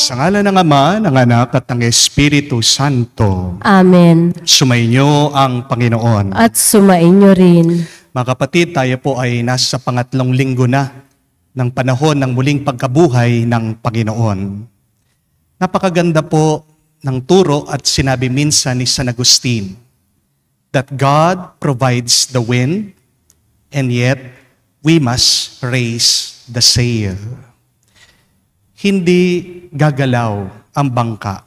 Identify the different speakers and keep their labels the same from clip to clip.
Speaker 1: Sa ngalan ng Ama, ng Anak, at ng Espiritu Santo.
Speaker 2: Amen.
Speaker 1: Sumainyo ang Panginoon.
Speaker 2: At sumainyo rin.
Speaker 1: Mga kapatid, tayo po ay nasa pangatlong linggo na ng panahon ng muling pagkabuhay ng Panginoon. Napakaganda po ng turo at sinabi minsan ni San Agustin that God provides the wind and yet we must raise the sail. Hindi gagalaw ang bangka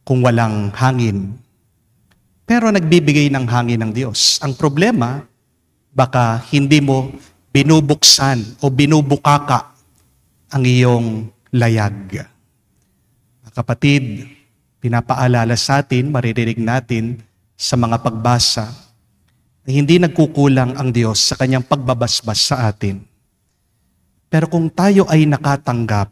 Speaker 1: kung walang hangin. Pero nagbibigay ng hangin ng Diyos. Ang problema, baka hindi mo binubuksan o binubukaka ang iyong layag. Kapatid, pinapaalala sa atin, maririnig natin sa mga pagbasa na hindi nagkukulang ang Diyos sa kanyang pagbabasbas sa atin. Pero kung tayo ay nakatanggap,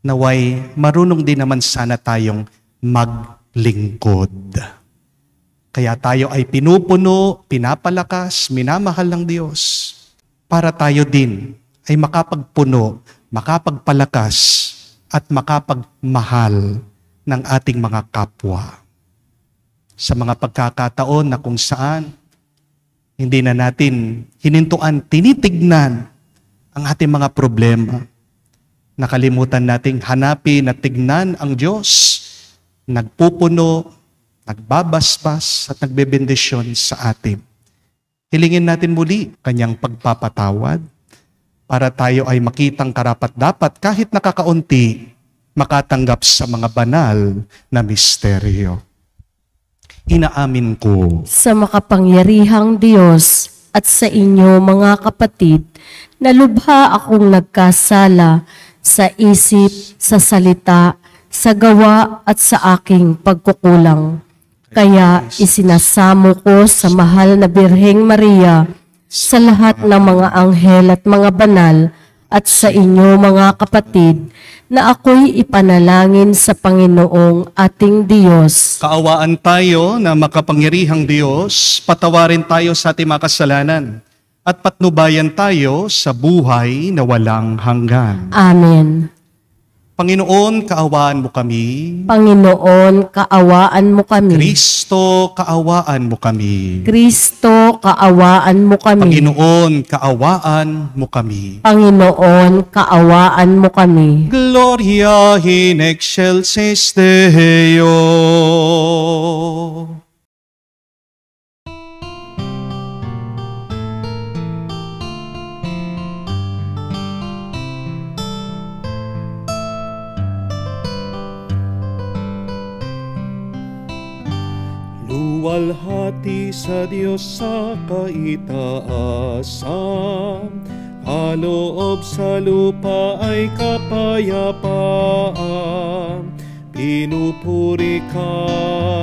Speaker 1: naway marunong din naman sana tayong maglingkod. Kaya tayo ay pinupuno, pinapalakas, minamahal ng Diyos para tayo din ay makapagpuno, makapagpalakas at makapagmahal ng ating mga kapwa. Sa mga pagkakataon na kung saan hindi na natin hinintuan, tinitignan ang ating mga problema. Nakalimutan nating hanapin at tignan ang Diyos, nagpupuno, nagbabasbas at nagbebendisyon sa atin. Hilingin natin muli kanyang pagpapatawad para tayo ay makitang karapat-dapat kahit nakakaunti makatanggap sa mga banal na misteryo. Inaamin ko
Speaker 2: Sa makapangyarihang Diyos at sa inyo mga kapatid, na lubha akong nagkasala sa isip, sa salita, sa gawa at sa aking pagkukulang. Kaya isinasamo ko sa mahal na Birheng Maria, sa lahat ng mga anghel at mga banal, at sa inyo mga kapatid, na ako'y ipanalangin sa Panginoong ating Diyos.
Speaker 1: kaawaan tayo na makapangyarihang Diyos, patawarin tayo sa ating mga kasalanan, at patnubayan tayo sa buhay na walang hanggan.
Speaker 2: Amen.
Speaker 1: Panginoon, kaawaan mo kami.
Speaker 2: Panginoon, kaawaan mo kami.
Speaker 1: Kristo, kaawaan mo kami.
Speaker 2: Kristo, kaawaan mo kami.
Speaker 1: Panginoon, kaawaan mo kami.
Speaker 2: Panginoon, kaawaan mo kami.
Speaker 1: Gloria in excelsis Deo. Luwalhati sa Diyos sa kaitaasan, kaloob sa lupa ay kapayapaan. Pinupuri ka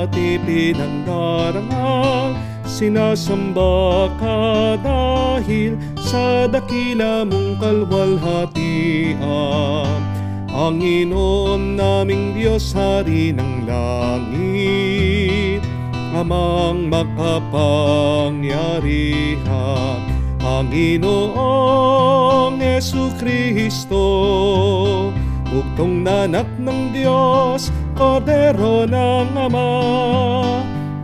Speaker 1: at ipinangdarangal, sinasamba ka dahil sa dakila mong kalwalhatian. Panginoon naming Diyos, Hari ng langit, Amang makapangyarihan, Panginoong Jesucristo, bugtong na anak ng Diyos, Kordero ng Ama.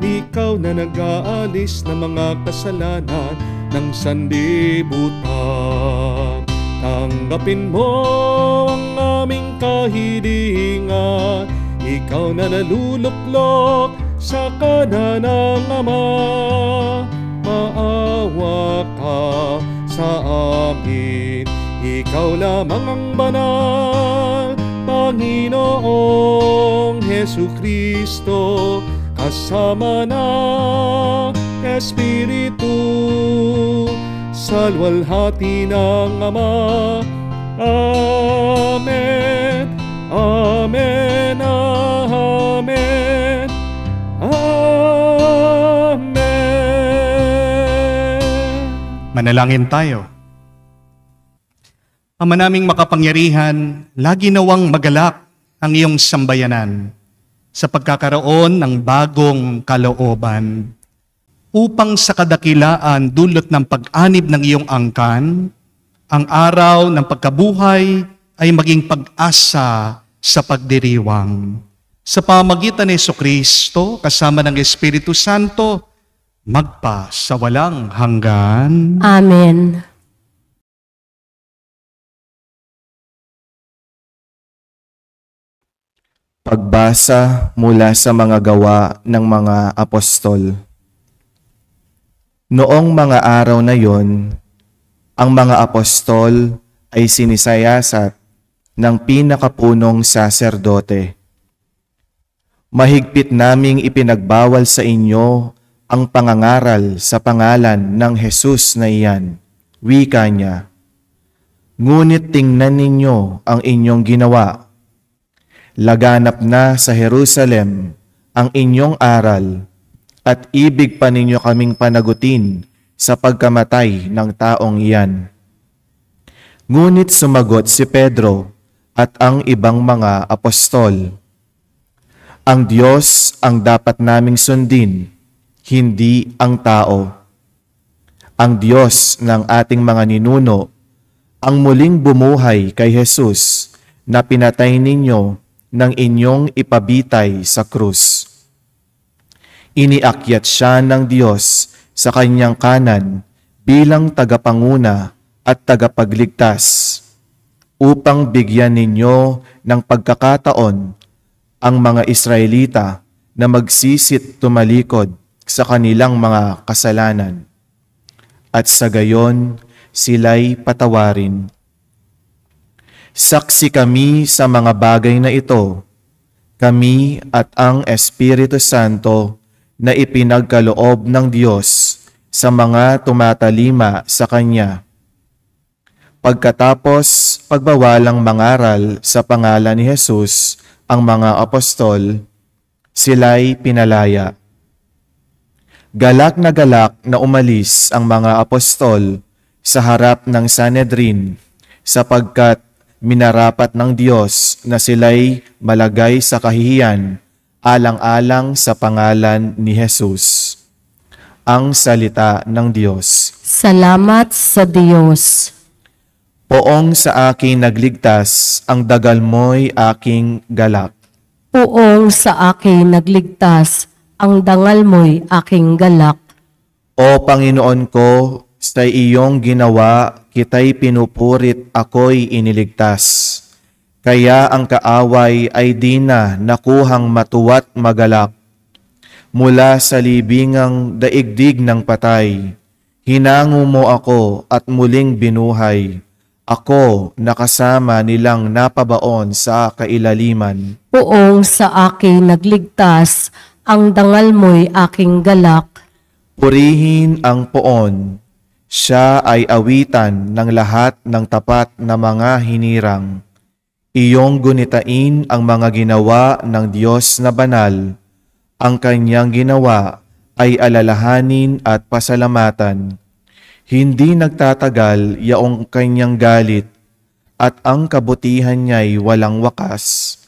Speaker 1: Ikaw na nag-aalis ng mga kasalanan ng sanlibutan. Tanggapin mo ang aming kahilingan, ikaw na naluluklok sa kanan ng Ama. Maawa ka sa amin, ikaw lamang ang banal, Panginoong Jesucristo, kasama ng Espiritu, sa luwalhati ng Ama. Amen, amen, amen. Manalangin tayo. Ama naming makapangyarihan, lagi nawang magalak ang iyong sambayanan sa pagkakaroon ng bagong kalooban upang sa kadakilaan dulot ng pag-anib ng iyong angkan, ang araw ng pagkabuhay ay maging pag-asa sa pagdiriwang. Sa pamamagitan ni Jesucristo, kasama ng Espiritu Santo, magpa sa walang hanggan.
Speaker 2: Amen.
Speaker 3: Pagbasa mula sa mga gawa ng mga apostol. Noong mga araw na yon, ang mga apostol ay sinisayasat ng pinakapunong saserdote. Mahigpit naming ipinagbawal sa inyo ang pangangaral sa pangalan ng Jesus na iyan, wika niya. Ngunit tingnan ninyo ang inyong ginawa. Laganap na sa Jerusalem ang inyong aral at ibig pa ninyo kaming panagutin sa pagkamatay ng taong iyan. Ngunit sumagot si Pedro at ang ibang mga apostol, ang Diyos ang dapat naming sundin, hindi ang tao. Ang Diyos ng ating mga ninuno ang muling bumuhay kay Jesus na pinatay ninyo ng inyong ipabitay sa krus. Iniakyat siya ng Diyos sa kanyang kanan bilang tagapanguna at tagapagligtas upang bigyan ninyo ng pagkakataon ang mga Israelita na magsisit tumalikod sa kanilang mga kasalanan at sa gayon sila'y patawarin. Saksi kami sa mga bagay na ito, kami at ang Espiritu Santo na ipinagkaloob ng Diyos sa mga tumatalima sa Kanya. Pagkatapos pagbawalang mangaral sa pangalan ni Jesus ang mga apostol, sila'y pinalaya. Galak na umalis ang mga apostol sa harap ng Sanhedrin sapagkat minarapat ng Diyos na sila'y malagay sa kahihiyan alang-alang sa pangalan ni Jesus. Ang salita ng Diyos.
Speaker 2: Salamat sa Diyos.
Speaker 3: Poong sa akin nagligtas, ang dagal mo'y aking galak.
Speaker 2: Poong sa akin nagligtas, ang dangal mo'y aking galak.
Speaker 3: O Panginoon ko, sa iyong ginawa, kita'y pinupurit, ako'y iniligtas. Kaya ang kaaway ay di na nakuhang matuwa't magalak. Mula sa libingang daigdig ng patay, hinango mo ako at muling binuhay. Ako nakasama nilang napabaon sa kailaliman.
Speaker 2: Poong sa akin nagligtas, ang dangal mo'y aking galak.
Speaker 3: Purihin ang poon. Siya ay awitan ng lahat ng tapat na mga hinirang. Iyong gunitain ang mga ginawa ng Diyos na banal. Ang kanyang ginawa ay alalahanin at pasalamatan. Hindi nagtatagal yaong kanyang galit at ang kabutihan niya'y walang wakas.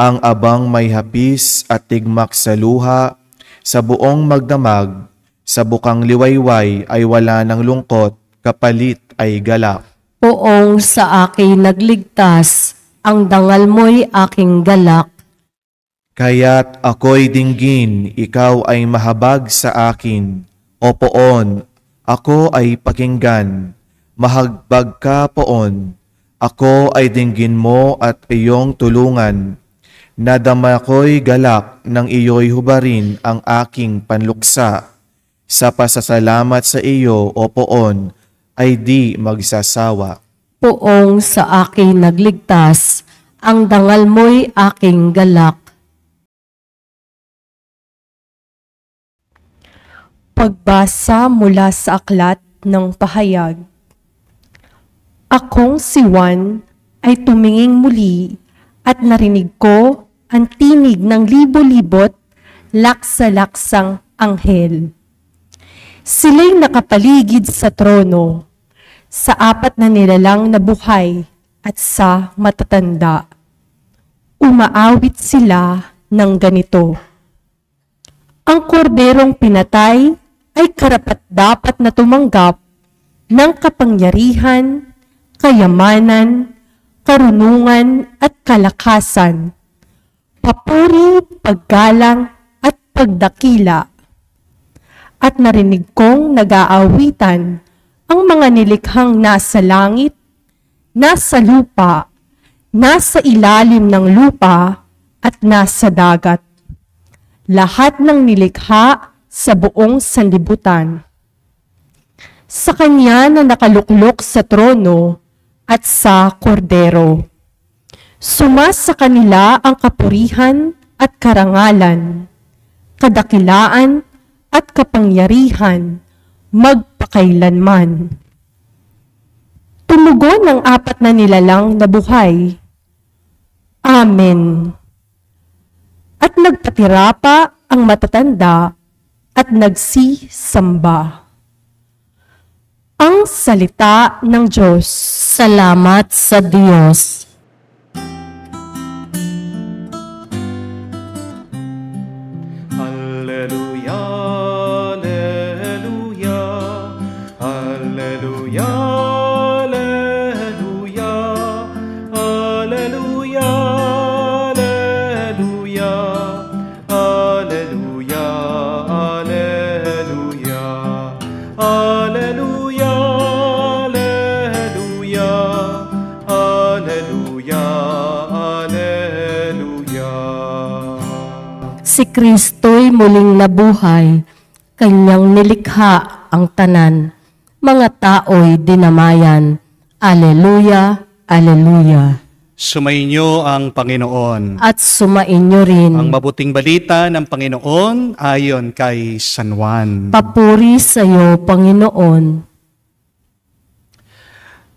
Speaker 3: Ang abang may hapis at tigmak sa luha, sa buong magdamag, sa bukang liwayway ay wala ng lungkot, kapalit ay galak.
Speaker 2: Poong sa akin nagligtas, ang dangal mo'y aking galak.
Speaker 3: Kaya't ako'y dinggin, ikaw ay mahabag sa akin. O poon, ako ay pakinggan, mahagbag ka poon. Ako ay dinggin mo at iyong tulungan. Nadama ko'y galak ng iyo'y hubarin ang aking panluksa. Sa pasasalamat sa iyo, o poon, ay di magsasawa.
Speaker 2: Poong sa akin nagligtas, ang dangal mo'y aking galak.
Speaker 4: Pagbasa mula sa aklat ng pahayag. Akong si Juan ay tumingin muli at narinig ko ang tinig ng libo-libot, laksa-laksang anghel. Sila'y nakapaligid sa trono, sa apat na nilalang na buhay at sa matatanda. Umaawit sila ng ganito. Ang korderong pinatay ay karapat-dapat na tumanggap ng kapangyarihan, kayamanan, karunungan at kalakasan, papuri, paggalang at pagdakila. At narinig kong nag-aawitan ang mga nilikhang nasa langit, nasa lupa, nasa ilalim ng lupa, at nasa dagat. Lahat ng nilikha sa buong sanlibutan. Sa kanya na nakaluklok sa trono at sa kordero. Sumasa kanila ang kapurihan at karangalan, kadakilaan at kapangyarihan magpakailanman. Tumugon ng 4 na nilalang na buhay. Amen. At nagpatira pa ang matatanda at nagsisamba. Ang salita ng Diyos.
Speaker 2: Salamat sa Diyos.
Speaker 3: Alleluia, alleluia, alleluia, alleluia, alleluia, alleluia, alleluia, alleluia, alleluia, alleluia, alleluia.
Speaker 2: Si Kristo'y muling nabuhay, kanyang nilikha ang tanan, mga tao'y dinamayan. Aleluya, aleluya.
Speaker 1: Sumainyo ang Panginoon.
Speaker 2: At sumainyo rin.
Speaker 1: Ang mabuting balita ng Panginoon ayon kay San Juan.
Speaker 2: Papuri sa iyo, Panginoon.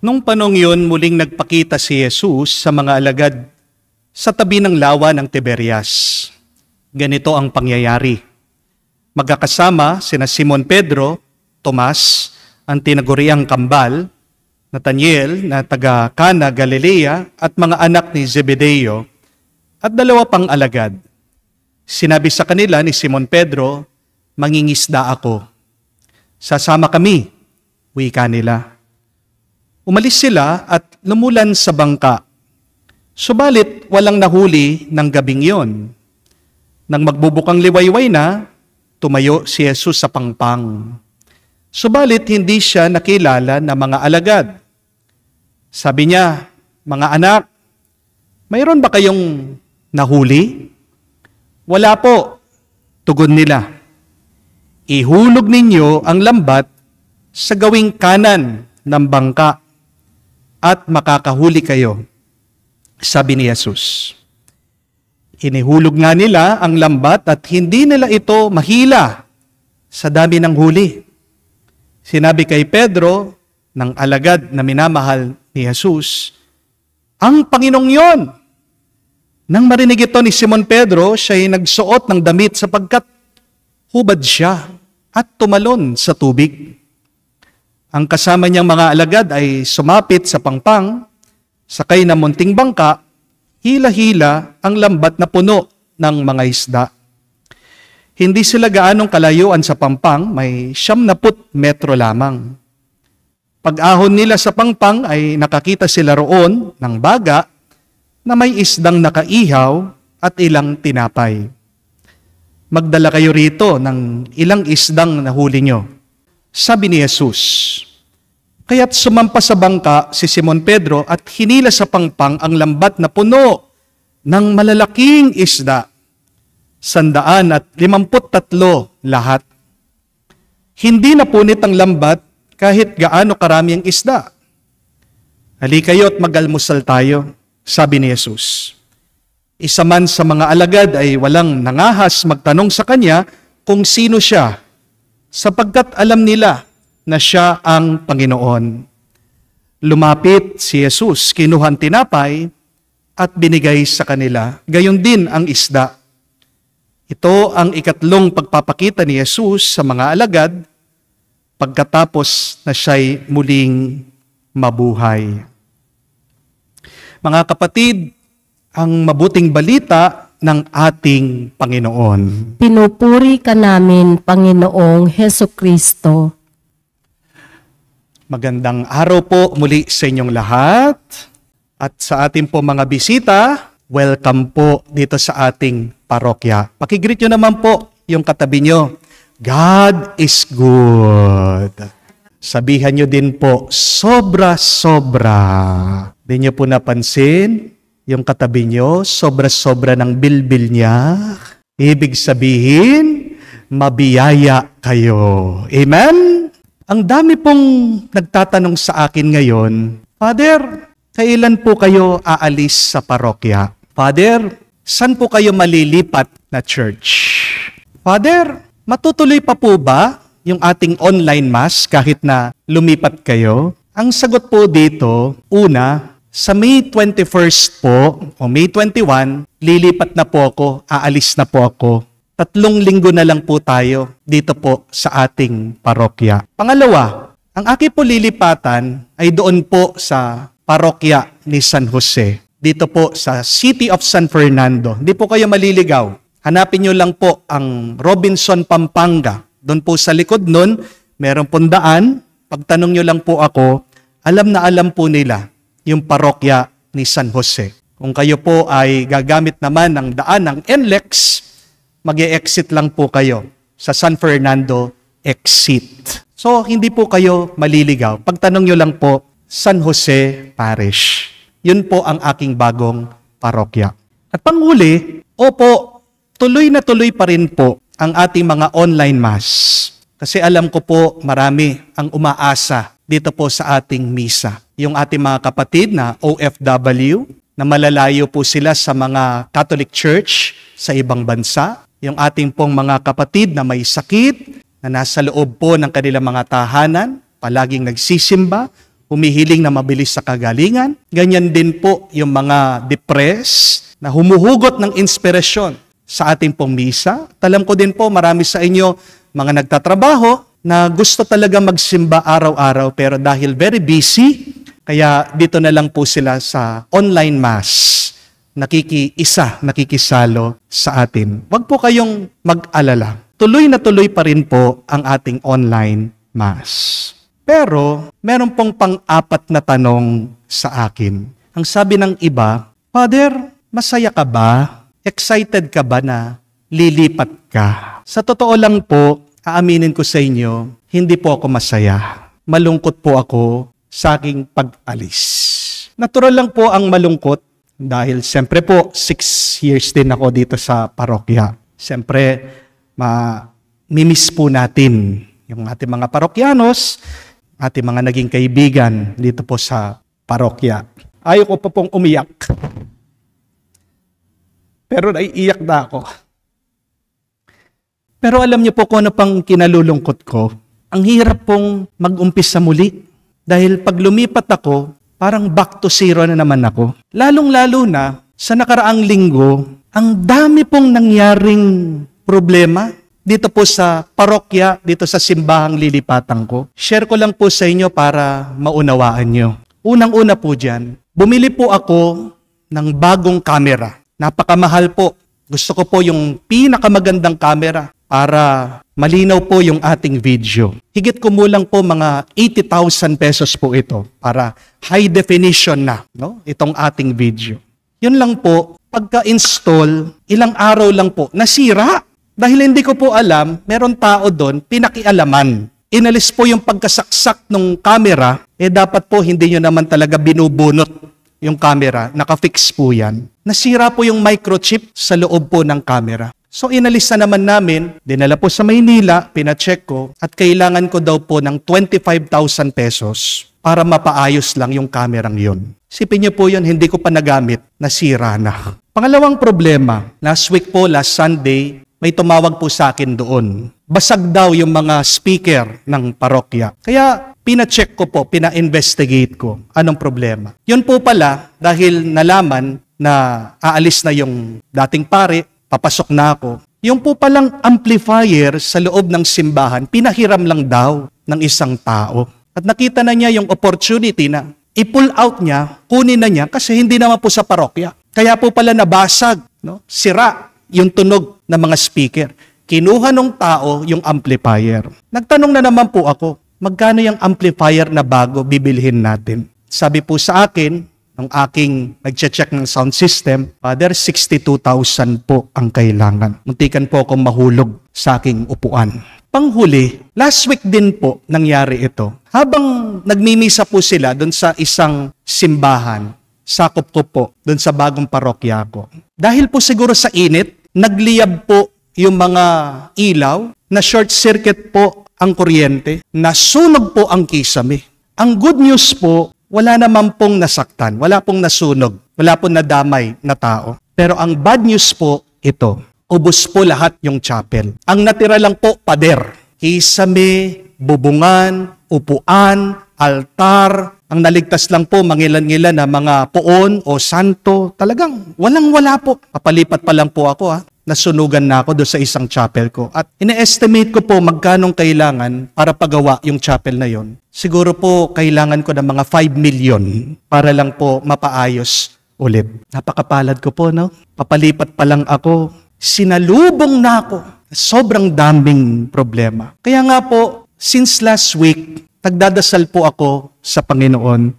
Speaker 1: Nung panong yun, muling nagpakita si Jesus sa mga alagad sa tabi ng lawa ng Tiberias. Ganito ang pangyayari. Magkakasama sina Simon Pedro, Tomas, ang tinaguriang kambal, Nathaniel na taga Cana, Galilea, at mga anak ni Zebedeo, at 2 pang alagad. Sinabi sa kanila ni Simon Pedro, mangingisda ako. Sasama kami, wika nila. Umalis sila at lumulan sa bangka. Subalit walang nahuli ng gabing yon. Nang magbubukang liwayway na, tumayo si Jesus sa pangpang. Subalit hindi siya nakilala ng mga alagad. Sabi niya, mga anak, mayroon ba kayong nahuli? Wala po, tugon nila. Ihulog ninyo ang lambat sa gawing kanan ng bangka at makakahuli kayo, sabi ni Jesus. Inihulog nga nila ang lambat at hindi nila ito mahila sa dami ng huli. Sinabi kay Pedro, ng alagad na minamahal ni Jesus, ang Panginoong yon. Nang marinig ito ni Simon Pedro, siya ay nagsuot ng damit sapagkat hubad siya at tumalon sa tubig. Ang kasama niyang mga alagad ay sumapit sa pangpang, sakay ng munting bangka, hila-hila ang lambat na puno ng mga isda. Hindi sila gaanong kalayuan sa pangpang, may 70 metro lamang. Pag-ahon nila sa pangpang ay nakakita sila roon ng baga na may isdang nakaihaw at ilang tinapay. Magdala kayo rito ng ilang isdang nahuli nyo, sabi ni Jesus. Kaya't sumampa sa bangka si Simon Pedro at hinila sa pangpang ang lambat na puno ng malalaking isda. 153 lahat. Hindi napunit ang lambat kahit gaano karami ang isda. Halikayo at mag-almusal tayo, sabi ni Jesus. Isa man sa mga alagad ay walang nangahas magtanong sa kanya kung sino siya, sapagkat alam nila na siya ang Panginoon. Lumapit si Jesus, kinuha ang tinapay at binigay sa kanila. Gayon din ang isda. Ito ang ikatlong pagpapakita ni Jesus sa mga alagad pagkatapos na siya'y muling mabuhay. Mga kapatid, ang mabuting balita ng ating Panginoon.
Speaker 2: Pinupuri ka namin, Panginoong Hesukristo.
Speaker 1: Magandang araw po muli sa inyong lahat. At sa ating po mga bisita, welcome po dito sa ating parokya. Pakigreet nyo naman po yung katabi nyo. God is good. Sabihan nyo din po, sobra-sobra. Di nyo po napansin, yung katabi nyo, sobra-sobra ng bilbil niya. Ibig sabihin, mabiyaya kayo. Amen? Ang dami pong nagtatanong sa akin ngayon, Father, kailan po kayo aalis sa parokya? Father, saan po kayo malilipat na church? Father, matutuloy pa po ba yung ating online mass kahit na lumipat kayo? Ang sagot po dito, una, sa May 21st po, o May 21, lilipat na po ako, aalis na po ako. 3 linggo na lang po tayo dito po sa ating parokya. Pangalawa, ang aking po lilipatan ay doon po sa parokya ni San Jose. Dito po sa City of San Fernando. Hindi po kayo maliligaw. Hanapin nyo lang po ang Robinson, Pampanga. Doon po sa likod nun, meron pong daan. Pagtanong nyo lang po ako, alam na alam po nila yung parokya ni San Jose. Kung kayo po ay gagamit naman ng daan ng NLEX, mag-e-exit lang po kayo sa San Fernando exit. So, hindi po kayo maliligaw. Pagtanong nyo lang po, San Jose Parish. Yun po ang aking bagong parokya. At panghuli, opo, tuloy na tuloy pa rin po ang ating mga online mass. Kasi alam ko po marami ang umaasa dito po sa ating misa. Yung ating mga kapatid na OFW, na malalayo po sila sa mga Catholic Church sa ibang bansa. Yung ating pong mga kapatid na may sakit, na nasa loob po ng kanilang mga tahanan, palaging nagsisimba, humihiling na mabilis sa kagalingan. Ganyan din po yung mga depressed na humuhugot ng inspirasyon sa ating pong misa. Alam ko din po marami sa inyo mga nagtatrabaho na gusto talaga magsimba araw-araw pero dahil very busy, kaya dito na lang po sila sa online mass. Nakikisalo sa atin. Huwag po kayong mag-alala. Tuloy na tuloy pa rin po ang ating online mass. Pero, meron pong pang-apat na tanong sa akin. Ang sabi ng iba, Father, masaya ka ba? Excited ka ba na lilipat ka? Sa totoo lang po, aaminin ko sa inyo, hindi po ako masaya. Malungkot po ako sa aking pag-alis. Natural lang po ang malungkot dahil siyempre po, 6 years din ako dito sa parokya. Siyempre, mimiss po natin yung ating mga parokyanos, ating mga naging kaibigan dito po sa parokya. Ayaw ko pa pong umiyak. Pero naiiyak na ako. Pero alam niyo po kung ano pang kinalulungkot ko. Ang hirap pong mag-umpisa muli. Dahil pag lumipat ako, parang back to zero na naman ako. Lalong-lalo na sa nakaraang linggo, ang dami pong nangyaring problema dito po sa parokya, dito sa simbahang lilipatan ko. Share ko lang po sa inyo para maunawaan nyo. Unang-una po dyan, bumili po ako ng bagong camera. Napakamahal po. Gusto ko po yung pinakamagandang camera para malinaw po yung ating video. Higit kumulang po mga 80,000 pesos po ito para high definition na, no? Itong ating video. Yun lang po, pagka-install, ilang araw lang po, nasira. Dahil hindi ko po alam, meron tao doon, pinakialaman. Inalis po yung pagkasaksak ng camera, dapat po hindi nyo naman talaga binubunot yung camera. Nakafix po yan. Nasira po yung microchip sa loob po ng camera. So inalis na naman namin, dinala po sa Maynila, pinacheck ko, at kailangan ko daw po ng 25,000 pesos para mapaayos lang yung kamerang yun. Sipin niyo po yun, hindi ko pa nagamit, nasira na. Pangalawang problema, last Sunday, may tumawag po sa akin doon. Basag daw yung mga speaker ng parokya. Kaya pina-check ko po, pina-investigate ko. Anong problema? Yun po pala, dahil nalaman na aalis na yung dating pare, papasok na ako. Yung po palang amplifier sa loob ng simbahan, pinahiram lang daw ng isang tao. At nakita na niya yung opportunity na i-pull out niya, kunin na niya kasi hindi naman po sa parokya. Kaya po pala nabasag, no? Sira yung tunog ng mga speaker. Kinuha ng tao yung amplifier. Nagtanong na naman po ako, magkano yung amplifier na bago bibilhin natin? Sabi po sa akin, ng aking nagche-check ng sound system, Father, 62,000 po ang kailangan. Muntikan po akong mahulog sa aking upuan. Panghuli, last week din po nangyari ito. Habang nagmimisa po sila doon sa isang simbahan, sakop ko po doon sa bagong parokya ko. Dahil po siguro sa init, nagliyab po yung mga ilaw, na short circuit po ang kuryente, nasunog po ang kisame. Ang good news po, wala naman pong nasaktan, wala pong nasunog, wala pong nadamay na tao. Pero ang bad news po, ito, ubos po lahat yung chapel. Ang natira lang po, pader. Kisame, bubungan, upuan, altar. Ang naligtas lang po, mangilan-ngilan na mga poon o santo. Talagang walang-wala po. Papalipat pa lang po ako nasunugan na ako doon sa isang chapel ko. At ine-estimate ko po magkanong kailangan para pagawa yung chapel na yon. Siguro po kailangan ko ng mga 5 million para lang po mapaayos ulit. Napakapalad ko po, no? Papalipat pa lang ako. Sinalubong na ako. Sobrang daming problema. Kaya nga po, since last week, nagdadasal po ako sa Panginoon.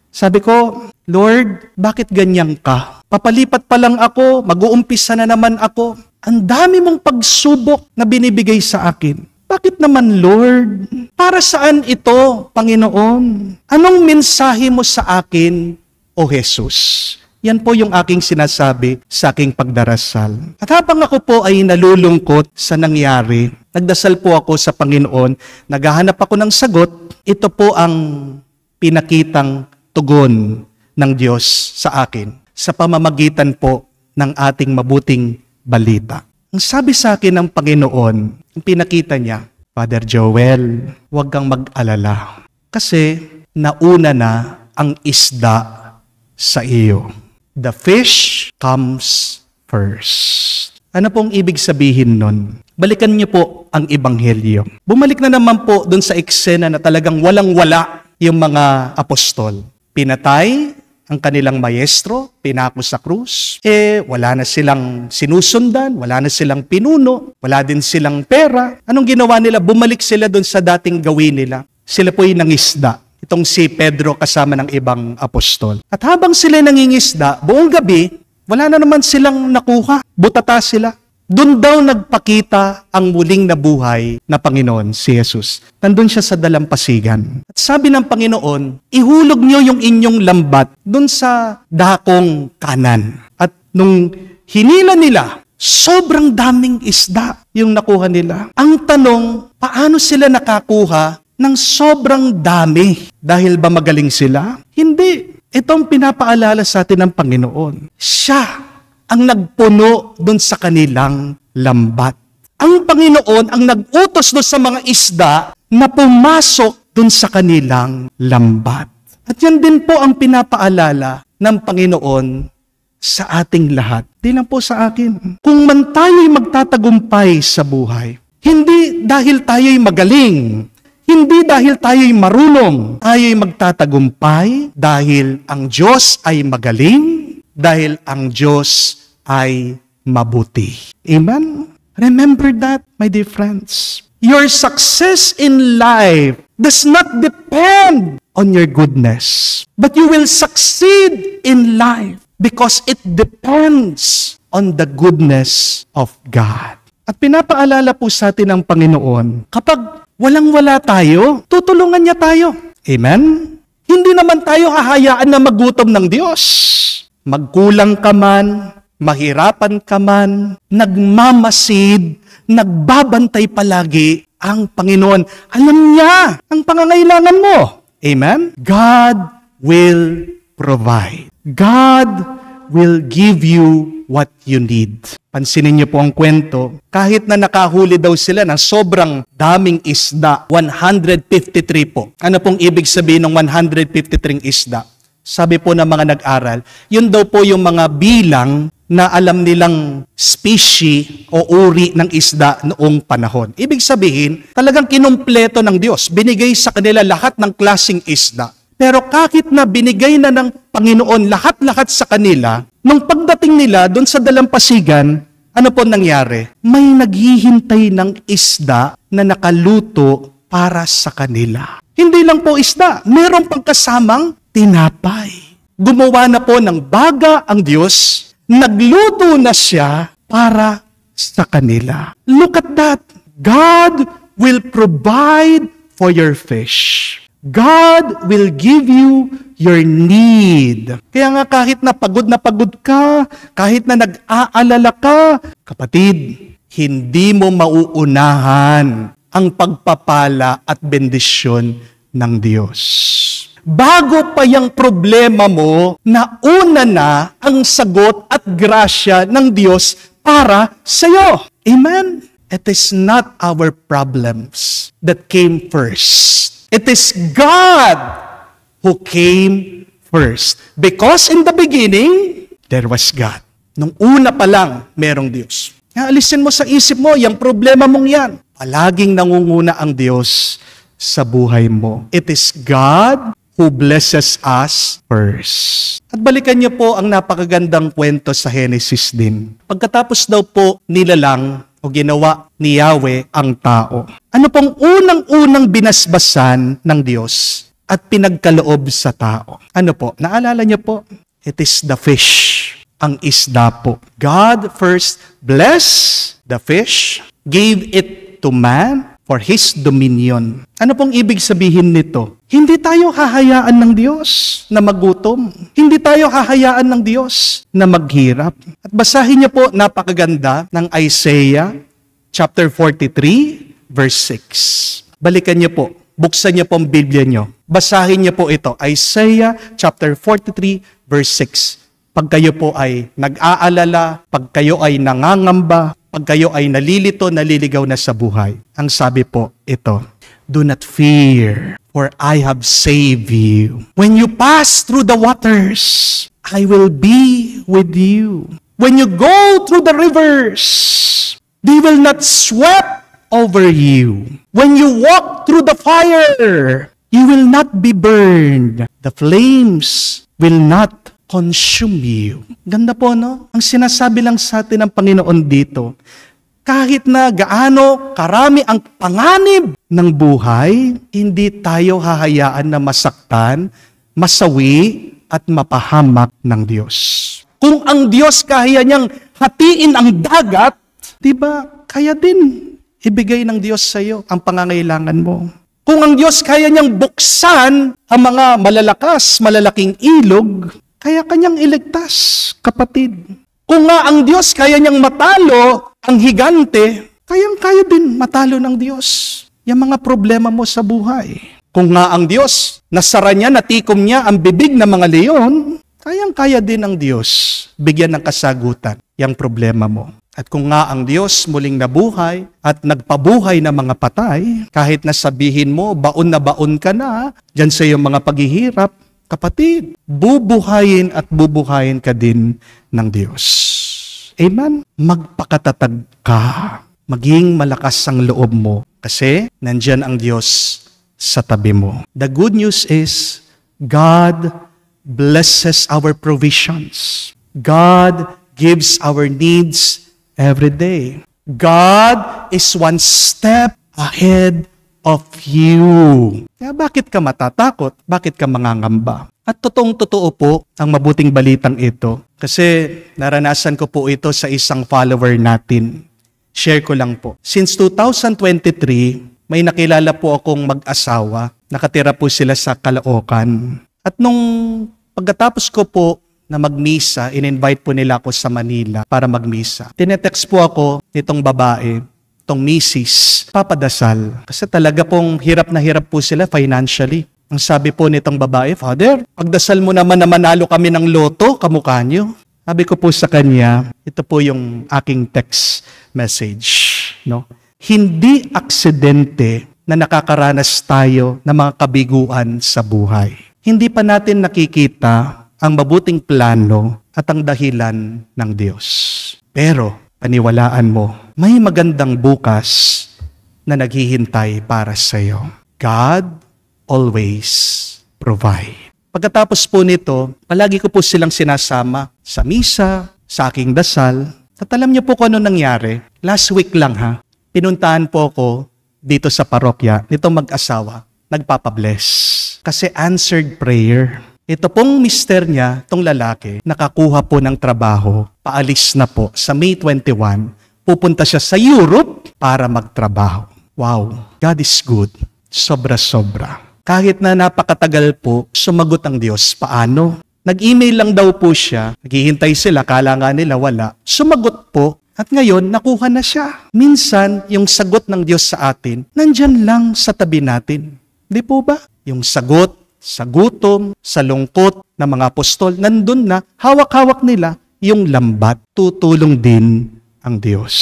Speaker 1: Sabi ko, Lord, bakit ganyan ka? Papalipat pa lang ako, mag-uumpisa na naman ako. Ang dami mong pagsubok na binibigay sa akin. Bakit naman, Lord? Para saan ito, Panginoon? Anong mensahe mo sa akin, O Jesus? Yan po yung aking sinasabi sa aking pagdarasal. At habang ako po ay nalulungkot sa nangyari, nagdasal po ako sa Panginoon, naghahanap ako ng sagot, ito po ang pinakitang tugon ng Diyos sa akin sa pamamagitan po ng ating mabuting balita. Ang sabi sa akin ng Panginoon, ang pinakita niya, Father Joel, huwag kang mag-alala kasi nauna na ang isda sa iyo. The fish comes first. Ano pong ibig sabihin nun? Balikan niyo po ang Ebanghelyo. Bumalik na naman po dun sa eksena na talagang walang-wala yung mga apostol. Pinatay ang kanilang maestro, pinako sa krus. Wala na silang sinusundan, wala na silang pinuno, wala din silang pera. Anong ginawa nila? Bumalik sila dun sa dating gawin nila. Sila po'y nangisda. Itong si Pedro kasama ng ibang apostol. At habang sila nangingisda, buong gabi, wala na naman silang nakuha. Butata sila. Doon daw nagpakita ang muling nabuhay na Panginoon, si Jesus. Nandun siya sa dalampasigan. At sabi ng Panginoon, ihulog niyo yung inyong lambat doon sa dakong kanan. At nung hinila nila, sobrang daming isda yung nakuha nila. Ang tanong, paano sila nakakuha ng sobrang dami? Dahil ba magaling sila? Hindi. Itong pinapaalala sa atin ng Panginoon. Siya ang nagpuno doon sa kanilang lambat. Ang Panginoon ang nag-utos doon sa mga isda na pumasok doon sa kanilang lambat. At yan din po ang pinapaalala ng Panginoon sa ating lahat. Di lang po sa akin. Kung man tayo'y magtatagumpay sa buhay, hindi dahil tayo'y magaling, hindi dahil tayo'y marunong, tayo'y magtatagumpay dahil ang Diyos ay magaling, dahil ang Diyos ay mabuti. Amen? Remember that, my dear friends. Your success in life does not depend on your goodness, but you will succeed in life because it depends on the goodness of God. At pinapaalala po sa atin ng Panginoon, kapag walang-wala tayo, tutulungan niya tayo. Amen? Hindi naman tayo hahayaan na magutom ng Diyos. Magkulang ka man, mahirapan ka man, nagmamasid, nagbabantay palagi ang Panginoon. Alam niya ang pangangailangan mo. Amen? God will provide. God will give you what you need. Pansinin niyo po ang kwento. Kahit na nakahuli daw sila ng sobrang daming isda, 153 po. Ano pong ibig sabihin ng 153 isda? Sabi po ng mga nag-aral, yun daw po yung mga bilang na alam nilang species o uri ng isda noong panahon. Ibig sabihin, talagang kinumpleto ng Diyos. Binigay sa kanila lahat ng klaseng isda. Pero kahit na binigay na ng Panginoon lahat-lahat sa kanila, nung pagdating nila doon sa dalampasigan, ano po nangyari? May naghihintay ng isda na nakaluto para sa kanila. Hindi lang po isda, meron pang kasamang tinapay. Gumawa na po ng baga ang Diyos. Nagluto na siya para sa kanila. Look at that. God will provide for your fish. God will give you your need. Kaya nga kahit na pagod ka, kahit na nag-aalala ka, kapatid, hindi mo mauunahan ang pagpapala at bendisyon ng Diyos. Bago pa yung problema mo, nauna na ang sagot at grasya ng Diyos para sa iyo. Amen? It is not our problems that came first. It is God who came first. Because in the beginning, there was God. Nung una pa lang, merong Diyos. Alisin mo sa isip mo, yung problema mong yan. Palaging nangunguna ang Diyos sa buhay mo. It is God who blesses us first. At balikan niyo po ang napakagandang kwento sa Genesis din. Pagkatapos daw po nilalang o ginawa ni Yahweh ang tao. Ano pong unang-unang binasbasan ng Diyos at pinagkaloob sa tao? Ano po? Naalala niyo po? It is the fish. Ang isda po. God first blessed the fish, gave it to man for His dominion. Ano pong ibig sabihin nito? Hindi tayo hahayaan ng Diyos na magutom. Hindi tayo hahayaan ng Diyos na maghirap. At basahin niyo po, napakaganda ng Isaiah chapter 43, verse 6. Balikan niyo po. Buksan niyo po ang Biblia niyo. Basahin niyo po ito. Isaiah chapter 43, verse 6. Pag kayo po ay nag-aalala, pag kayo ay nangangamba, pag kayo ay nalilito, naliligaw na sa buhay. Ang sabi po ito, do not fear, for I have saved you. When you pass through the waters, I will be with you. When you go through the rivers, they will not sweep over you. When you walk through the fire, you will not be burned. The flames will not consume you. Ganda po, no? Ang sinasabi lang sa atin ng Panginoon dito, kahit na gaano karami ang panganib ng buhay, hindi tayo hahayaan na masaktan, masawi, at mapahamak ng Diyos. Kung ang Diyos kaya niyang hatiin ang dagat, di ba, kaya din ibigay ng Diyos sa iyo ang pangangailangan mo. Kung ang Diyos kaya niyang buksan ang mga malalaking ilog, kaya kanyang iligtas, kapatid. Kung nga ang Diyos kaya niyang matalo ang higante, kayang-kaya din matalo ng Diyos yung mga problema mo sa buhay. Kung nga ang Diyos, nasara niya, natikom niya ang bibig ng mga leon, kayang-kaya din ang Diyos bigyan ng kasagutan yung problema mo. At kung nga ang Diyos muling nabuhay at nagpabuhay ng mga patay, kahit na sabihin mo, baon na baon ka na, dyan sa iyong mga paghihirap, kapatid, bubuhayin at bubuhayin ka din ng Diyos. Amen? Magpakatatag ka. Maging malakas ang loob mo. Kasi nandyan ang Diyos sa tabi mo. The good news is, God blesses our provisions. God gives our needs every day. God is one step ahead of you. Kaya bakit ka matatakot? Bakit ka mangangamba? At totoong-totoo po ang mabuting balitang ito. Kasi naranasan ko po ito sa isang follower natin. Share ko lang po. Since 2023, may nakilala po akong mag-asawa. Nakatira po sila sa Caloocan. At nung pagkatapos ko po na magmisa, in-invite po nila ako sa Manila para magmisa. Tinetext po ako nitong babae, itong misis, papadasal. Kasi talaga pong hirap na hirap po sila financially. Ang sabi po nitong babae, Father, pagdasal mo naman na manalo kami ng loto, kamukha nyo. Sabi ko po sa kanya, ito po yung aking text message. No? Hindi aksidente na nakakaranas tayo ng mga kabiguan sa buhay. Hindi pa natin nakikita ang mabuting plano at ang dahilan ng Diyos. Pero, paniwalaan mo, may magandang bukas na naghihintay para sa iyo. God always provide. Pagkatapos po nito, palagi ko po silang sinasama sa misa, sa aking dasal. At alam niyo po kung ano nangyari? Last week lang pinuntahan po ako dito sa parokya, nitong mag-asawa, nagpapabless. Kasi answered prayer. Ito pong mister niya, tong lalaki, nakakuha po ng trabaho, paalis na po sa May 21, pupunta siya sa Europe para magtrabaho. Wow, God is good. Sobra-sobra. Kahit na napakatagal po, sumagot ang Diyos. Paano? Nag-email lang daw po siya, naghihintay sila, kala nga nila wala. Sumagot po, at ngayon, nakuha na siya. Minsan, yung sagot ng Diyos sa atin, nandyan lang sa tabi natin. Di po ba? Yung sagot, sa gutom, sa lungkot ng mga apostol, nandun na, hawak-hawak nila yung lambat. Tutulong din ang Diyos.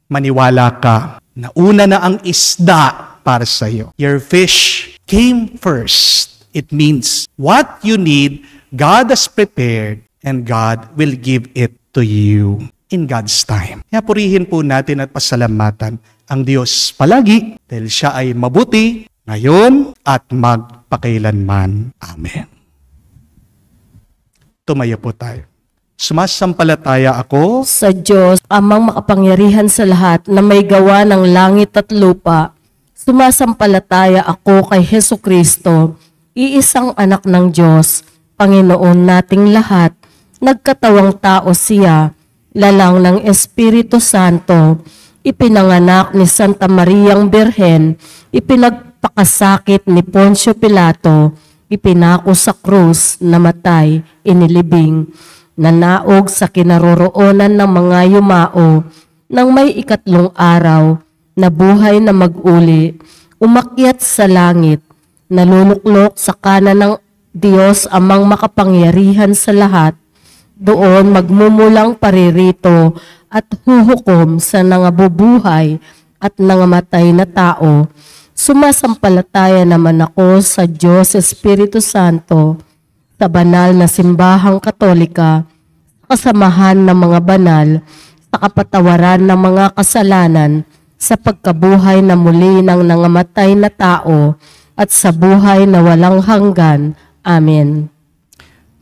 Speaker 1: Maniwala ka na una na ang isda para sa iyo. Your fish came first. It means what you need, God has prepared and God will give it to you in God's time. Kaya purihin po natin at pasalamatan ang Diyos palagi dahil siya ay mabuti ngayon at magpakailanman. Amen. Tumayo po tayo. Sumasampalataya ako
Speaker 2: Sa Diyos, amang makapangyarihan sa lahat na may gawa ng langit at lupa. Sumasampalataya ako kay Hesu Kristo, iisang anak ng Diyos, Panginoon nating lahat. Nagkatawang tao siya, lalang ng Espiritu Santo, ipinanganak ni Santa Mariang Birhen, ipinagpakasakit ni Poncio Pilato, ipinako sa krus, namatay, inilibing, nanaog sa kinaroroonan ng mga yumao, nang may ikatlong araw, nabuhay na mag-uli, umakyat sa langit, naluluklok sa kanan ng Diyos amang makapangyarihan sa lahat, doon magmumulang paririto at huhukom sa nangabubuhay at nangamatay na tao. Sumasampalataya naman ako sa Diyos Espiritu Santo, sa banal na simbahang katolika, kasamahan ng mga banal, sa kapatawaran ng mga kasalanan, sa pagkabuhay na muli ng nangamatay na tao, at sa buhay na walang hanggan. Amen.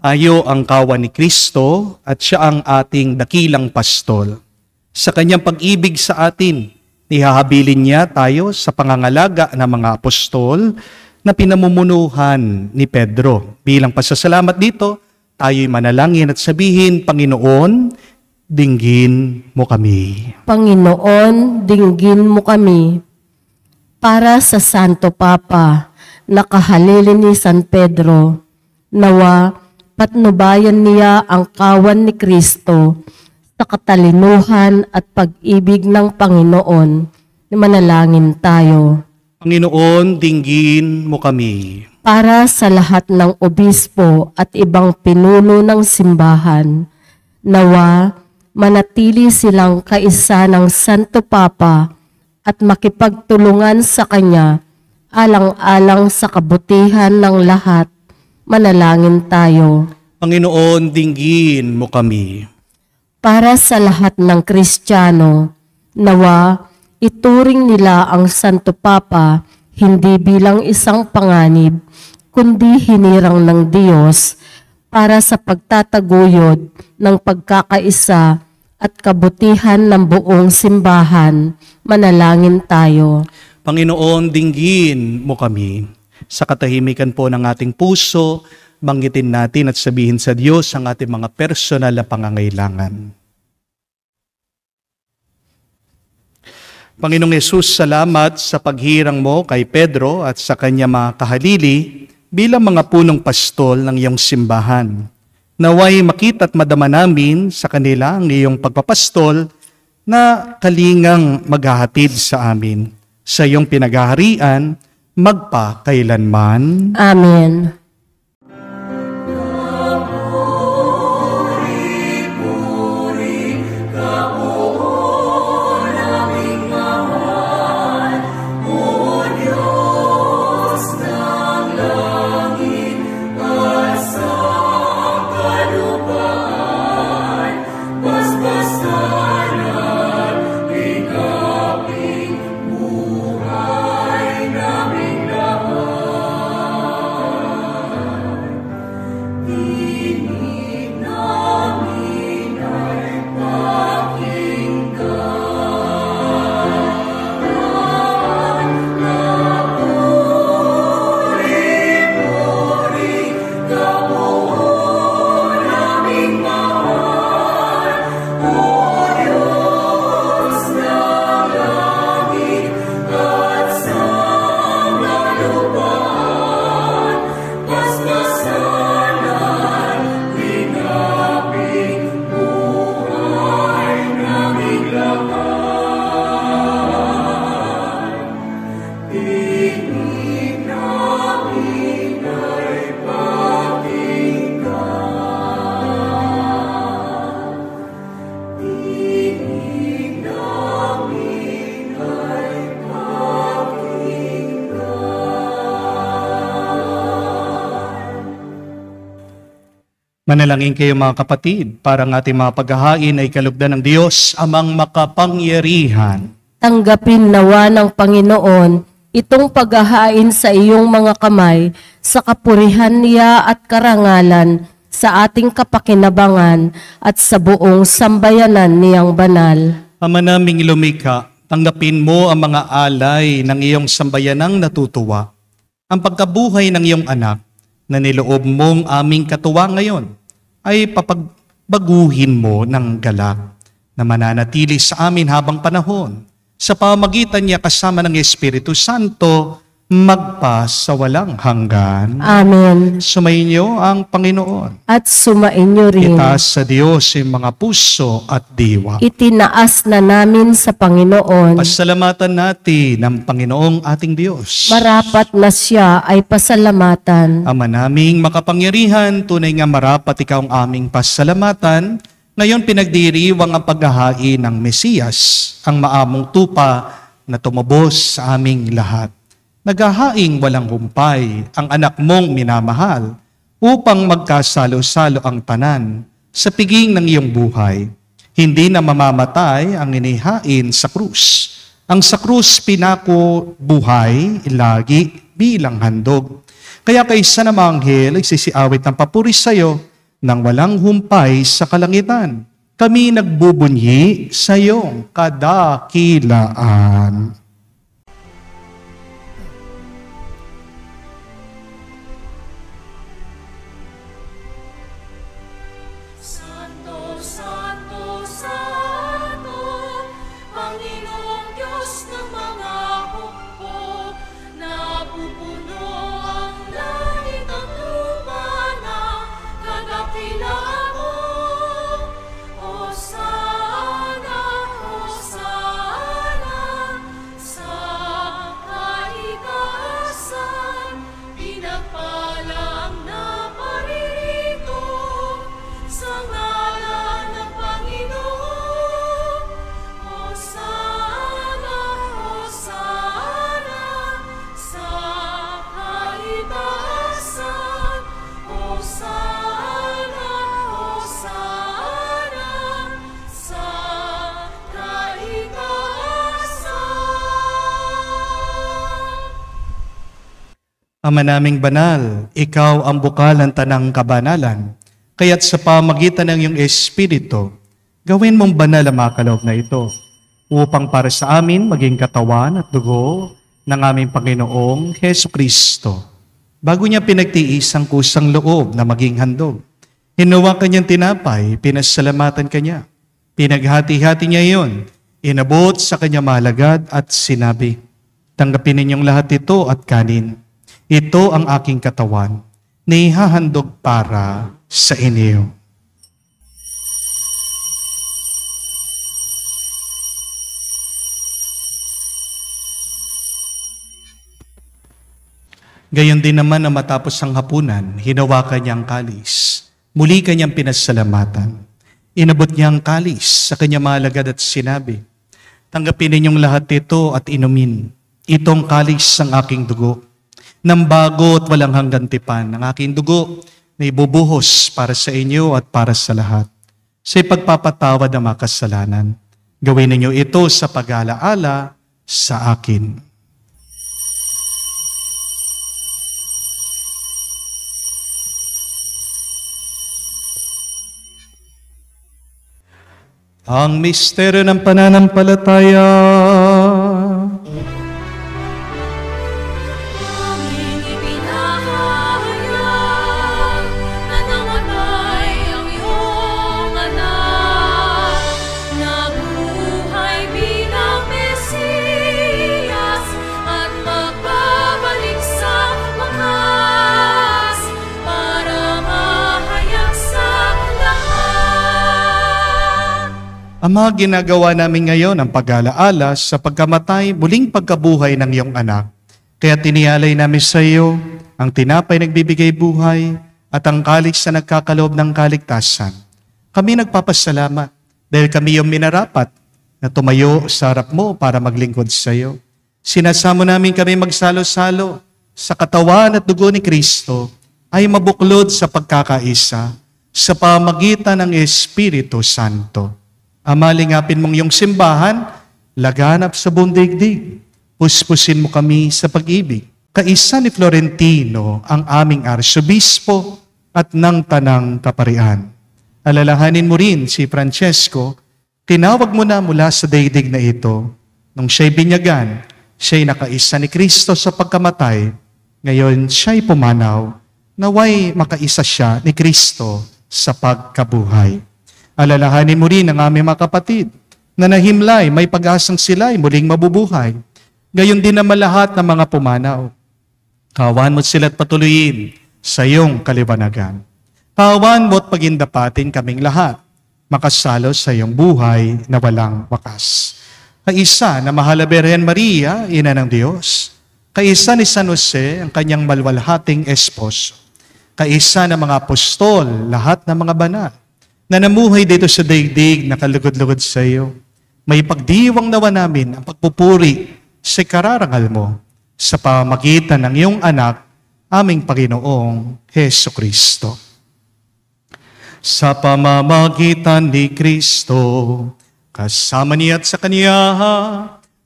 Speaker 1: Tayo ang kawan ni Kristo at siya ang ating dakilang pastol. Sa kanyang pag-ibig sa atin, ihahabilin niya tayo sa pangangalaga ng mga apostol na pinamumunuhan ni Pedro. Bilang pasasalamat dito, tayo'y manalangin at sabihin, Panginoon, dinggin mo kami.
Speaker 2: Panginoon, dinggin mo kami. Para sa Santo Papa, nakahalili ni San Pedro, nawa patnubayan niya ang kawan ni Kristo sa katalinuhan at pag-ibig ng Panginoon. Manalangin tayo.
Speaker 1: Panginoon, dinggin mo kami.
Speaker 2: Para sa lahat ng obispo at ibang pinuno ng simbahan, nawa manatili silang kaisa ng Santo Papa at makipagtulungan sa Kanya alang-alang sa kabutihan ng lahat. Manalangin tayo.
Speaker 1: Panginoon, dinggin mo kami.
Speaker 2: Para sa lahat ng Kristiyano, nawa ituring nila ang Santo Papa hindi bilang isang panganib, kundi hinirang ng Diyos para sa pagtataguyod ng pagkakaisa at kabutihan ng buong simbahan. Manalangin tayo.
Speaker 1: Panginoon, dinggin mo kami. Sa katahimikan po ng ating puso, banggitin natin at sabihin sa Diyos ang ating mga personal na pangangailangan. Panginoong Yesus, salamat sa paghirang mo kay Pedro at sa kanya mga kahalili bilang mga punong pastol ng iyong simbahan. Naway makita at madama namin sa kanila ang iyong pagpapastol na kalingang maghahatid sa amin. Sa iyong pinaghaharian, magpakailanman.
Speaker 2: Amen.
Speaker 1: Manalangin kayo mga kapatid, para ang ating mga paghahain ay kalugdan ng Diyos, amang makapangyarihan.
Speaker 2: Tanggapin nawa ng Panginoon itong paghahain sa iyong mga kamay sa kapurihan niya at karangalan sa ating kapakinabangan at sa buong sambayanan niyang banal.
Speaker 1: Ama naming lumikha, tanggapin mo ang mga alay ng iyong sambayanang natutuwa. Ang pagkabuhay ng iyong anak na niloob mong aming katuwa ngayon ay papagbaguhin mo ng galak na mananatili sa amin habang panahon. Sa pamagitan niya kasama ng Espiritu Santo, magpa sa walang hanggan.
Speaker 2: Amen.
Speaker 1: Sumainyo ang Panginoon.
Speaker 2: At sumainyo rin.
Speaker 1: Itaas sa Diyos yung mga puso at diwa.
Speaker 2: Itinaas na namin sa Panginoon.
Speaker 1: Pasalamatan natin ng Panginoong ating Diyos.
Speaker 2: Marapat na siya ay pasalamatan.
Speaker 1: Ama naming makapangyarihan, tunay nga marapat ikaw ang aming pasalamatan. Ngayon pinagdiriwang ang paghahain ng Mesiyas, ang maamong tupa na tumubos sa aming lahat. Naghahaing walang humpay ang anak mong minamahal upang magkasalo-salo ang tanan sa piging ng iyong buhay. Hindi na mamamatay ang inihain sa krus. Ang sa krus pinako buhay, lagi bilang handog. Kaya kaysa na mga anghel ay sisiawit ng papuri sa iyo nang walang humpay sa kalangitan. Kami nagbubunyi sa iyong kadakilaan.
Speaker 5: Santo, Santo, Santo, Panginoong Diyos ng mga hukbo, napupuno ang langit at lupa ng kadakilaan mo. Hosana, Hosana, sa kaitaasan, pinagpala ang naparirito. Sa ngalan ng Panginoon, Hosana, Hosana, sa kaitaasan, Hosana, Hosana, sa kaitaasan.
Speaker 1: Ama naming banal, ikaw ang bukal ng tanang kabanalan. Kaya't sa pamagitan ng iyong Espiritu, gawin mong banal ang mga kaloob na ito upang para sa amin maging katawan at dugo ng aming Panginoong Heso Kristo. Bago niya pinagtiis ang kusang loob na maging handog, hinuwa kanyang tinapay, pinasalamatan kanya. Pinaghati-hati niya iyon, inabot sa kanya malagad at sinabi, tanggapin ninyong lahat ito at kanin. Ito ang aking katawan, na ihahandog para sa inyo. Gayon din naman na matapos ang hapunan, hinawakan niya ang kalis. Muli kanyang pinasalamatan. Inabot niya ang kalis sa kanyang malagad at sinabi, tanggapin ninyong lahat ito at inumin. Itong kalis ang aking dugo, ng bago at walang hanggang tipan ng aking dugo na ibubuhos para sa inyo at para sa lahat. Sa ipagpapatawad ng mga kasalanan, gawin ninyo ito sa pag-alaala sa akin. Ang misteryo ng pananampalataya.
Speaker 5: Aming ipinahayag na namatay ang iyong anak, nabuhay bilang Mesiyas at magbabalik sa wakas para mahayag sa lahat.
Speaker 1: Ama, ginagawa namin ngayon ang pag-alaala sa pagkamatay, muling pagkabuhay ng iyong anak. Kaya tinialay namin sa iyo ang tinapay nagbibigay buhay at ang kalis na nagkakaloob ng kaligtasan. Kami nagpapasalamat dahil kami yung minarapat na tumayo sa harap mo para maglingkod sa iyo. Sinasamo namin kami magsalo-salo sa katawan at dugo ni Kristo ay mabuklod sa pagkakaisa sa pamagitan ng Espiritu Santo. Amalingapin mong iyong simbahan, laganap sa buong daigdig. Puspusin mo kami sa pag-ibig. Kaisa ni Florentino ang aming arsobispo at ng tanang kaparian. Alalahanin mo rin si Francesco, tinawag mo na mula sa daigdig na ito. Nung siya'y binyagan, siya'y nakaisa ni Kristo sa pagkamatay. Ngayon siya'y pumanaw, naway makaisa siya ni Kristo sa pagkabuhay. Alalahanin mo rin ang aming mga kapatid na nahimlay, may pag-asang sila'y muling mabubuhay. Gayon din naman lahat ng mga pumanaw. Kawan mo sila't patuloyin sa iyong kaliwanagan. Kawan mo at pagindapatin kaming lahat, makasalo sa iyong buhay na walang wakas. Kaisa na mahal na Birhen Maria, Ina ng Diyos. Kaisa ni San Jose, ang kanyang malwalhating esposo. Kaisa ng mga apostol, lahat ng mga banal, na namuhay dito sa daigdig na kalugod-lugod sa iyo. May pagdiwang nawa namin ang pagpupuri sa kararangal mo sa pamagitan ng iyong anak, aming Panginoong Heso Kristo. Sa pamamagitan ni Kristo, kasama niya at sa Kanya,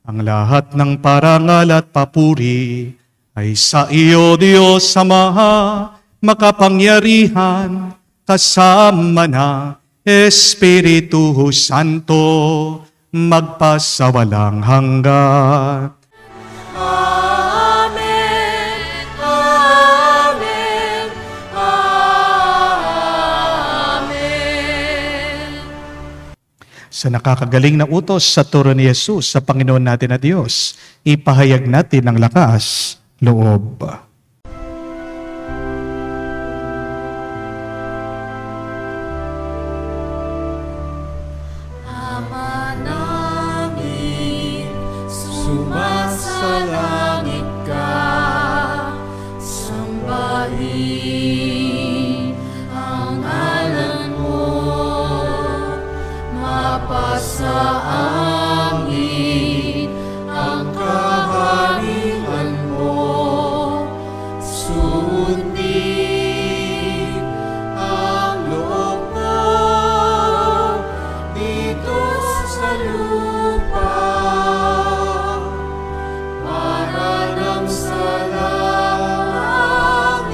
Speaker 1: ang lahat ng parangal at papuri ay sa iyo, Diyos Ama, makapangyarihan, kasama na Espiritu Santo, magpasawalang hanggan.
Speaker 5: Amen. Amen. Amen.
Speaker 1: Sa nakakagaling na utos sa turo ni Jesus sa Panginoon natin na Diyos, ipahayag natin ang lakas, loob.
Speaker 5: Ama namin, sumasalangit ka, sambahin ang ngalan mo, mapasa amin ang kaharian mo, sundin ang loob mo dito sa lupa para nang sa langit.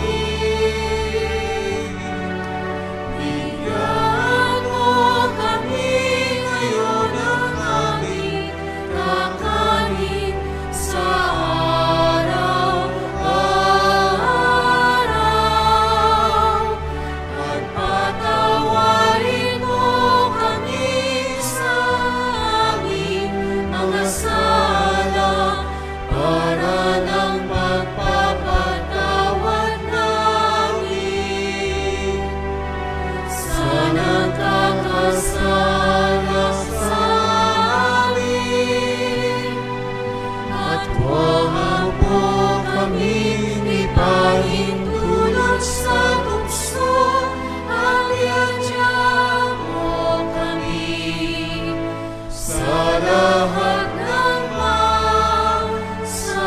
Speaker 5: Bigyan mo kami ngayon ng aming kakanin sa araw-araw. At patawarin mo kami sa aming mga sala para ng pagpapatawad namin sa nagkakasala sa amin. At huwag mo kami ipahintulot sa tukso, at iadya mo kami sa lahat ng masama.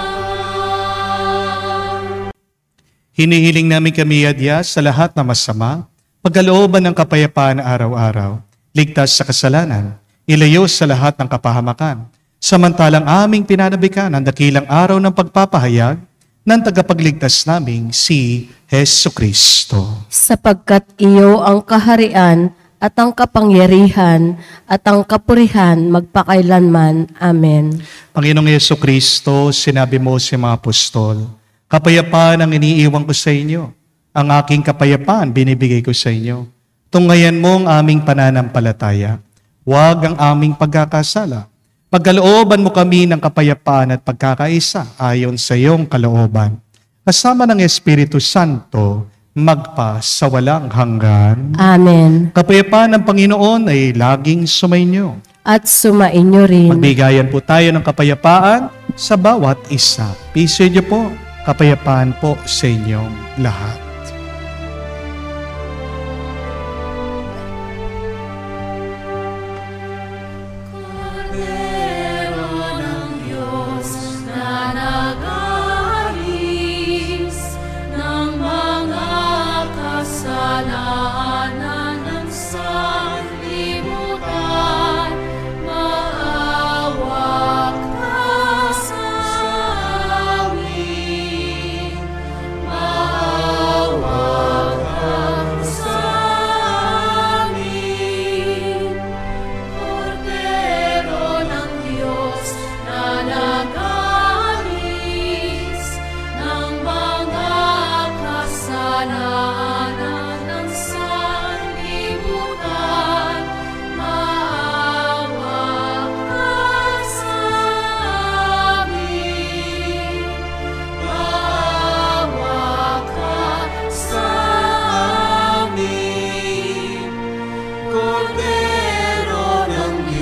Speaker 1: Hinihiling namin kami adya sa lahat na masama, pagkalooban ng kapayapaan araw-araw, ligtas sa kasalanan, ilayo sa lahat ng kapahamakan, samantalang aming pinanabikan ang dakilang araw ng pagpapahayag ng tagapagligtas naming si Heso Kristo.
Speaker 2: Sapagkat iyo ang kaharian at ang kapangyarihan at ang kapurihan magpakailanman. Amen.
Speaker 1: Panginoong Heso Kristo, sinabi mo sa mga apostol, kapayapaan ang iniiwan ko sa inyo. Ang aking kapayapaan binibigay ko sa inyo. Tunghayan mo ang aming pananampalataya. Huwag ang aming pagkakasala. Pagkalooban mo kami ng kapayapaan at pagkakaisa ayon sa iyong kalooban. Kasama ng Espiritu Santo, magpa sa walang hanggan.
Speaker 2: Amen.
Speaker 1: Kapayapaan ng Panginoon ay laging sumainyo.
Speaker 2: At sumainyo rin.
Speaker 1: Magbigayan po tayo ng kapayapaan sa bawat isa. Piso niyo po, kapayapaan po sa inyong lahat.
Speaker 5: Kordero ng Diyos na nag-aalis ng mga kasalanan,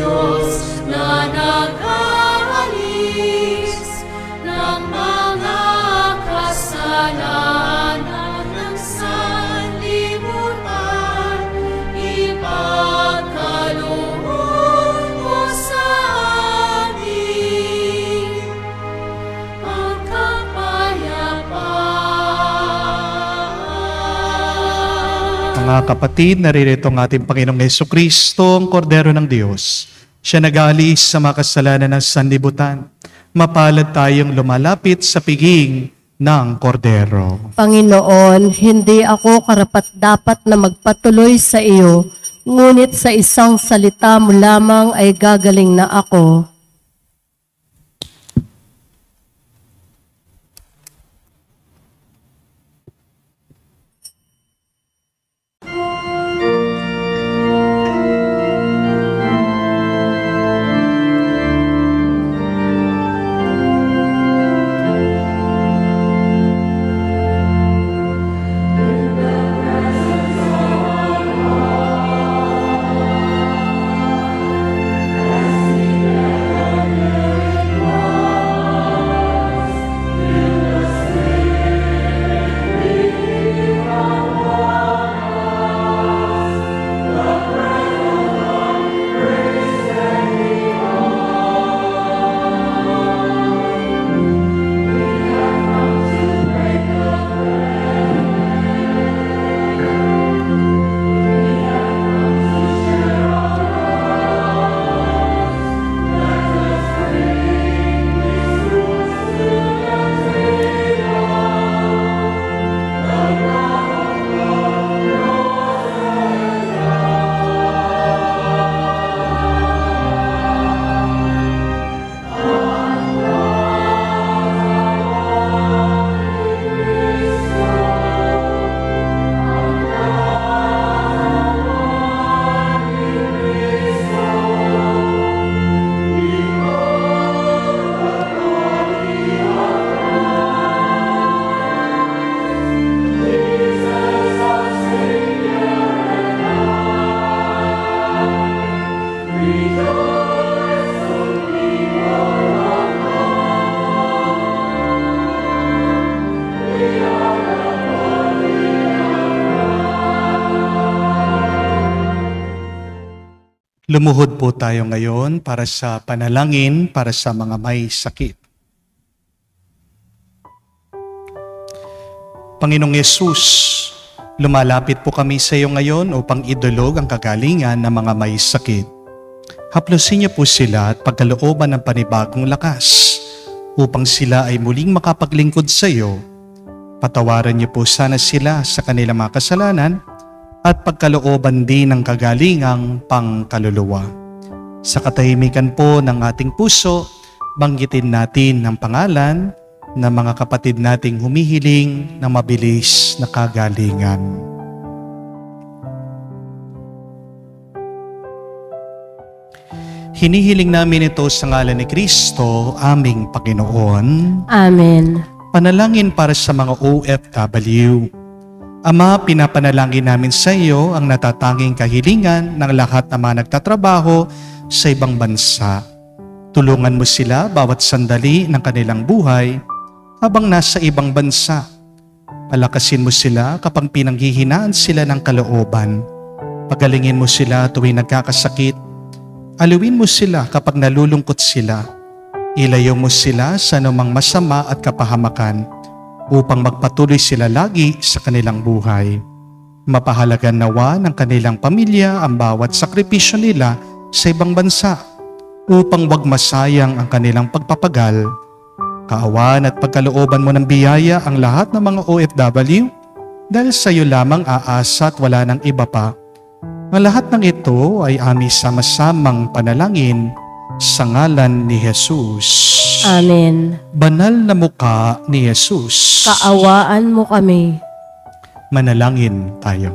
Speaker 5: Diyos na nag-aalis ng mga kasalanan ng sanlibutan. Ipagkaloob mo sa amin ang kapayapaan.
Speaker 1: Mga kapatid, naririto ang ating Panginoong Hesukristo, ang Kordero ng Diyos. Siya nag-aalis sa mga kasalanan ng sanlibutan. Mapalad tayong lumalapit sa piging ng Kordero.
Speaker 2: Panginoon, hindi ako karapat-dapat na magpatuloy sa iyo, ngunit sa isang salita mo lamang ay gagaling na ako.
Speaker 1: Lumuhod po tayo ngayon para sa panalangin para sa mga may sakit. Panginoong Yesus, lumalapit po kami sa iyo ngayon upang idulog ang kagalingan ng mga may sakit. Haplusin niyo po sila at pagkalooban ng panibagong lakas upang sila ay muling makapaglingkod sa iyo. Patawaran niyo po sana sila sa kanilang mga kasalanan at pagkalooban din ng kagalingang pangkaluluwa. Sa katahimikan po ng ating puso, banggitin natin ang pangalan ng mga kapatid nating humihiling ng mabilis na kagalingan. Hinihiling namin ito sa ngalan ni Kristo, aming Panginoon.
Speaker 2: Amen.
Speaker 1: Panalangin para sa mga OFW. Ama, pinapanalangin namin sa iyo ang natatanging kahilingan ng lahat ng mga nagtatrabaho sa ibang bansa. Tulungan mo sila bawat sandali ng kanilang buhay habang nasa ibang bansa. Palakasin mo sila kapag pinanghihinaan sila ng kalooban. Pagalingin mo sila tuwing nagkakasakit. Aliwin mo sila kapag nalulungkot sila. Ilayo mo sila sa anumang masama at kapahamakan upang magpatuloy sila lagi sa kanilang buhay. Mapahalagan nawa ng kanilang pamilya ang bawat sakripisyo nila sa ibang bansa upang wag masayang ang kanilang pagpapagal. Kaawaan at pagkalooban mo ng biyaya ang lahat ng mga OFW dahil sa iyo lamang aasa at wala ng iba pa. Ang lahat ng ito ay aming sama-samang panalangin sa ngalan ni Jesus.
Speaker 2: Amen.
Speaker 1: Banal na mukha ni Jesus.
Speaker 2: Kaawaan mo kami.
Speaker 1: Manalangin tayo.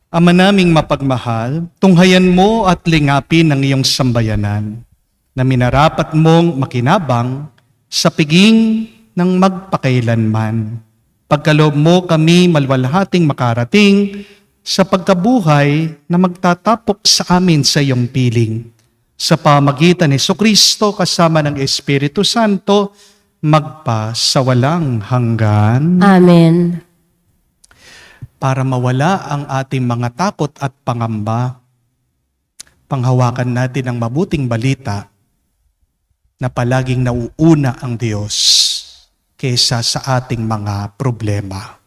Speaker 1: Ama naming mapagmahal, tunghayan mo at lingapin ang iyong sambayanan na minarapat mong makinabang sa piging ng magpakailanman. Pagkaloob mo kami malwalhating makarating sa pagkabuhay na magtatapok sa amin sa iyong piling. Sa pamagitan ni Jesucristo kasama ng Espiritu Santo, magpa sa walang hanggan.
Speaker 2: Amen.
Speaker 1: Para mawala ang ating mga takot at pangamba, panghawakan natin ang mabuting balita na palaging nauuna ang Diyos kaysa sa ating mga problema.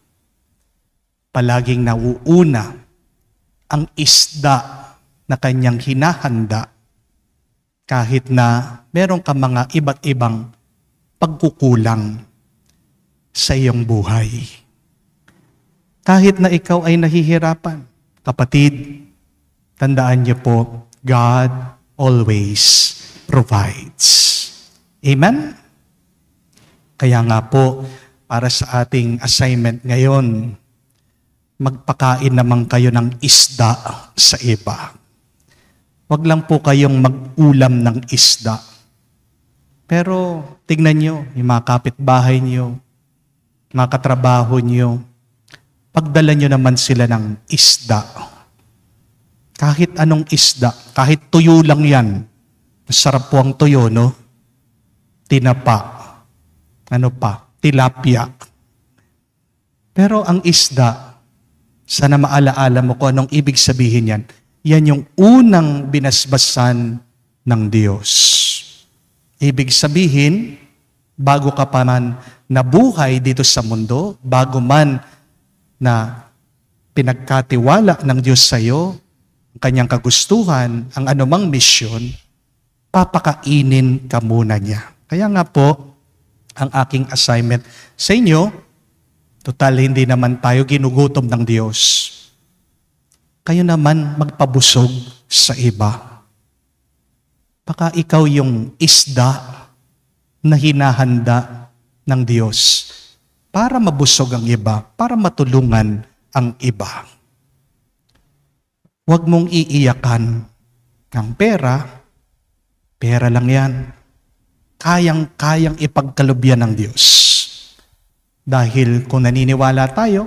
Speaker 1: Palaging nauuna ang isda na kanyang hinahanda kahit na meron ka mga iba't ibang pagkukulang sa iyong buhay. Kahit na ikaw ay nahihirapan, kapatid, tandaan niyo po, God always provides. Amen? Kaya nga po, para sa ating assignment ngayon, magpakain naman kayo ng isda sa iba. Huwag lang po kayong mag-ulam ng isda. Pero tignan nyo, yung mga kapitbahay nyo, mga katrabaho nyo, pagdala nyo naman sila ng isda. Kahit anong isda, kahit tuyo lang yan. Masarap po ang tuyo, no? Tinapa. Ano pa? Tilapia. Pero ang isda, sana maalaala mo kung anong ibig sabihin yan. Yan yung unang binasbasan ng Diyos. Ibig sabihin, bago ka pa man nabuhay dito sa mundo, bago man na pinagkatiwala ng Diyos sa iyo, ang kanyang kagustuhan, ang anumang misyon, papakainin ka muna niya. Kaya nga po, ang aking assignment sa inyo, total hindi naman tayo ginugutom ng Diyos. Kayo naman magpabusog sa iba. Baka ikaw yung isda na hinahanda ng Diyos para mabusog ang iba, para matulungan ang iba. Huwag mong iiyakan ng pera, pera lang yan. Kayang-kayang ipagkalubyan ng Diyos. Dahil kung naniniwala tayo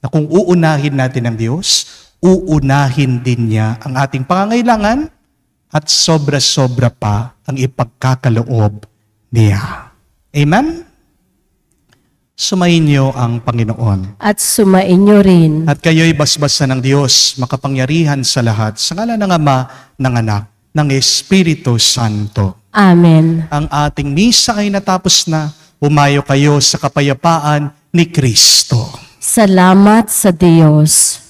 Speaker 1: na kung uunahin natin ang Diyos, uunahin din niya ang ating pangangailangan at sobra-sobra pa ang ipagkakaloob niya. Amen? Sumayin niyo ang Panginoon.
Speaker 2: At sumainyo rin.
Speaker 1: At kayo'y basbasan ng Diyos, makapangyarihan sa lahat, sa ngalan ng Ama, ng Anak, ng Espiritu Santo.
Speaker 2: Amen.
Speaker 1: Ang ating misa ay natapos na. Umayo kayo sa kapayapaan ni Kristo.
Speaker 2: Salamat sa Diyos.